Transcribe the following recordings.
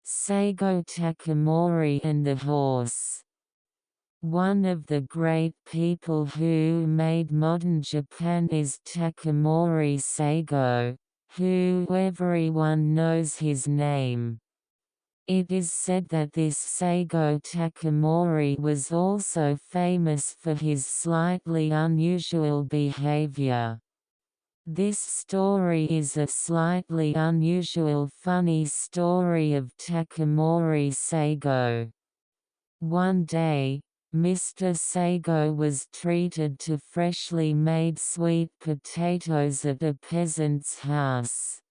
Saigo Takamori and the Horse. One of the great people who made modern Japan is Takamori Saigo, who everyone knows his name. It is said that this Saigo Takamori was also famous for his slightly unusual behavior. This story is a slightly unusual funny story of Takamori Saigo. One day, Mr. Saigo was treated to freshly made sweet potatoes at a peasant's house.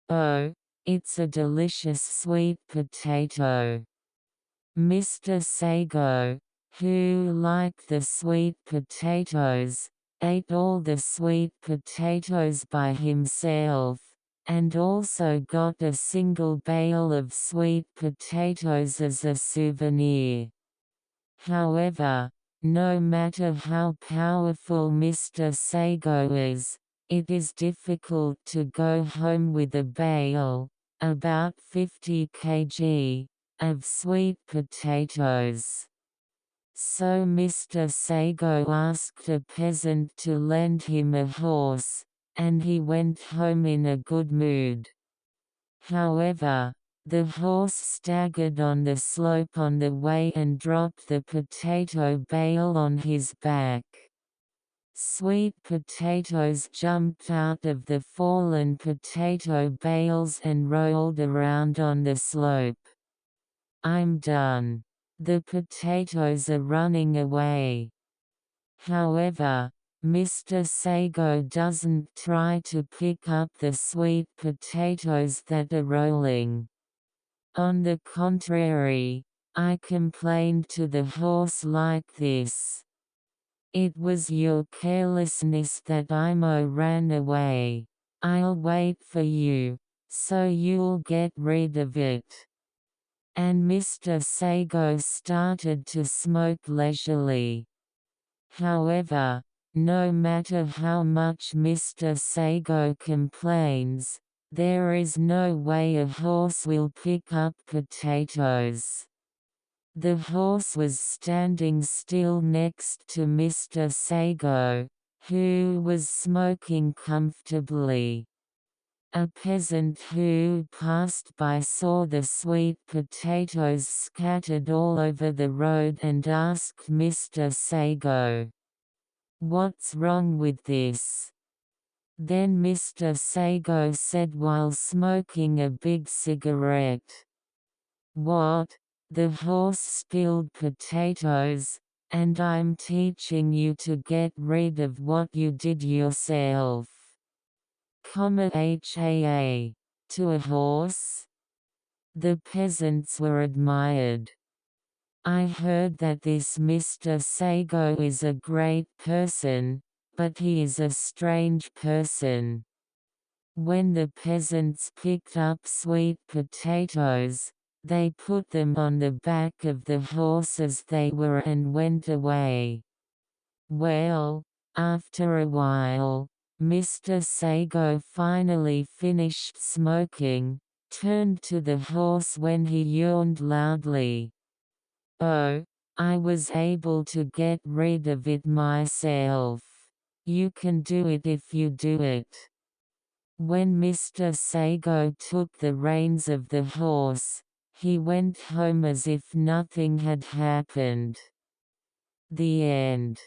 Oh, it's a delicious sweet potato. Mr. Saigo, who liked the sweet potatoes, ate all the sweet potatoes by himself, and also got a single bale of sweet potatoes as a souvenir. However, no matter how powerful Mr. Saigo is, it is difficult to go home with a bale, about 50 kg, of sweet potatoes. So Mr. Saigo asked a peasant to lend him a horse, and he went home in a good mood. However, the horse staggered on the slope on the way and dropped the potato bale on his back. Sweet potatoes jumped out of the fallen potato bales and rolled around on the slope. "I'm done. The potatoes are running away." However, Mr. Saigo doesn't try to pick up the sweet potatoes that are rolling. On the contrary, I complained to the horse like this. "It was your carelessness that Imo ran away. I'll wait for you, so you'll get rid of it." And Mr. Saigo started to smoke leisurely. However, no matter how much Mr. Saigo complains, there is no way a horse will pick up potatoes. The horse was standing still next to Mr. Saigo, who was smoking comfortably. A peasant who passed by saw the sweet potatoes scattered all over the road and asked Mr. Saigo, "What's wrong with this?" Then Mr. Saigo said while smoking a big cigarette, "What? The horse spilled potatoes, and I'm teaching you to get rid of what you did yourself. HAA. To a horse?" The peasants were admired. "I heard that this Mr. Saigo is a great person, but he is a strange person." When the peasants picked up sweet potatoes, they put them on the back of the horse as they were and went away. Well, after a while, Mr. Saigo finally finished smoking, turned to the horse when he yawned loudly. "Oh, I was able to get rid of it myself. You can do it if you do it." When Mr. Saigo took the reins of the horse, he went home as if nothing had happened. The end.